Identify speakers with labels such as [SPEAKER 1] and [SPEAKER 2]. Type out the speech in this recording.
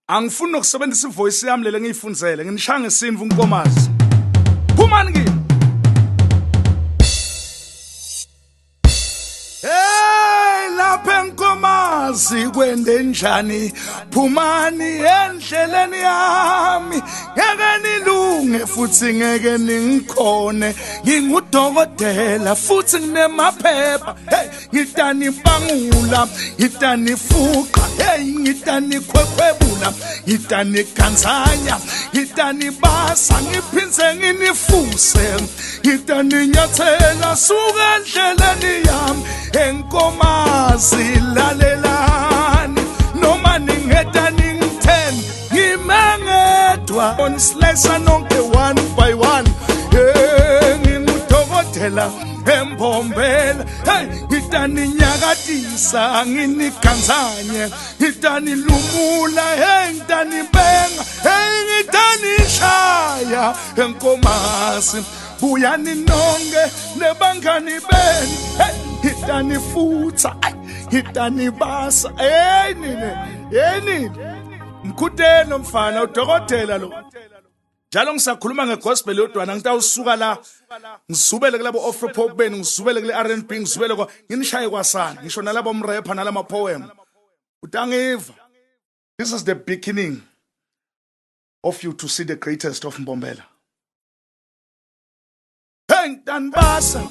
[SPEAKER 1] Angifuni nokusebenzisa ivoice yami lele ngiyifundzele nginishaya ngesinvu uNkomazi. Phumani kimi. Lapha eNkomazi kwende njani phumani endleleni yami ngeke nilunge futhi ngeke ningikhone ngingudokotela futhi nginemaphepha ngitani bangula ngitani fuqa ngitani khwekhwebula ngitani kanzanya ngitani basa ngiphinze nginifuse ngitani nyathela suka endleleni yami eNkomazi lalelani noma ningeda ningitheni ngimengedwa onisilesa nonke one by one ngimudokotela embombela ngitani nyakatisa nginiganzanye ngitani lumula ngitani benga ngitani shaya eNkomazi buyani nonke nebangani beni ngitani futha ngitani basa nini mkhutelo mfana udokotela lo njalo ngisakhuluma ngegospel yodwana ngitawusuka la ngizubele kulabo Afro-pop beni ngizubele kule R&B ngizubele kwa nginishaye kwasana ngisho nalabo mrapper nalama poem utangiva. This is the beginning of you to see the greatest of Mbombela. Ngitani basa